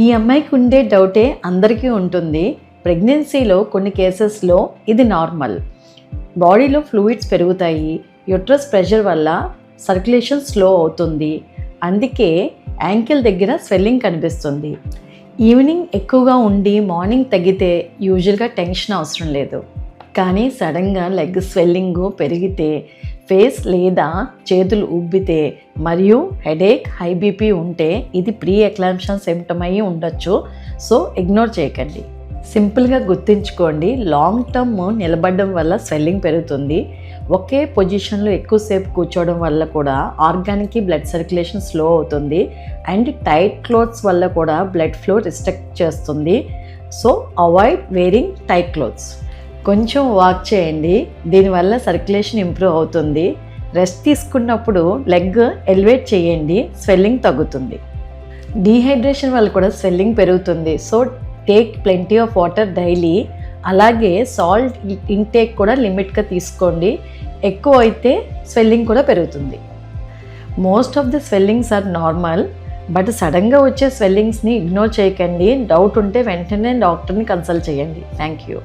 ఈ అమ్మాయికి ఉండే డౌటే అందరికీ ఉంటుంది. ప్రెగ్నెన్సీలో కొన్ని కేసెస్లో ఇది నార్మల్. బాడీలో ఫ్లూయిడ్స్ పెరుగుతాయి, యూట్రస్ ప్రెషర్ వల్ల సర్క్యులేషన్ స్లో అవుతుంది, అందుకే యాంకిల్ దగ్గర స్వెల్లింగ్ కనిపిస్తుంది. ఈవినింగ్ ఎక్కువగా ఉండి మార్నింగ్ తగ్గితే యూజువల్గా టెన్షన్ అవసరం లేదు. కానీ సడన్గా లెగ్ స్వెల్లింగ్ పెరిగితే, ఫేస్ లేదా చేతులు ఉబ్బితే మరియు హెడేక్, హై బీపీ ఉంటే ఇది ప్రీ ఎక్లాంప్షియా సిమ్టమ్ అయ్యి ఉండొచ్చు. సో ఇగ్నోర్ చేయకండి. సింపుల్గా గుర్తుంచుకోండి, లాంగ్ టర్మ్ నిలబడడం వల్ల స్వెల్లింగ్ పెరుగుతుంది. ఒకే పొజిషన్లో ఎక్కువసేపు కూర్చోవడం వల్ల కూడా ఆర్గాన్కి బ్లడ్ సర్క్యులేషన్ స్లో అవుతుంది. అండ్ టైట్ క్లోత్స్ వల్ల కూడా బ్లడ్ ఫ్లో రిస్ట్రిక్ట్ చేస్తుంది. So avoid wearing tight clothes. కొంచెం వాక్ చేయండి, దీనివల్ల సర్క్యులేషన్ ఇంప్రూవ్ అవుతుంది. రెస్ట్ తీసుకున్నప్పుడు లెగ్ ఎలివేట్ చేయండి, స్వెల్లింగ్ తగ్గుతుంది. డీహైడ్రేషన్ వల్ల కూడా స్వెల్లింగ్ పెరుగుతుంది. So take plenty of water daily. అలాగే సాల్ట్ ఇంటేక్ కూడా లిమిట్గా తీసుకోండి. ఎక్కువ అయితే స్వెల్లింగ్ కూడా పెరుగుతుంది. Most of the swellings are normal, but సడన్గా వచ్చే స్వెల్లింగ్స్ని ఇగ్నోర్ చేయకండి. డౌట్ ఉంటే వెంటనే డాక్టర్ని కన్సల్ట్ చేయండి. Thank you.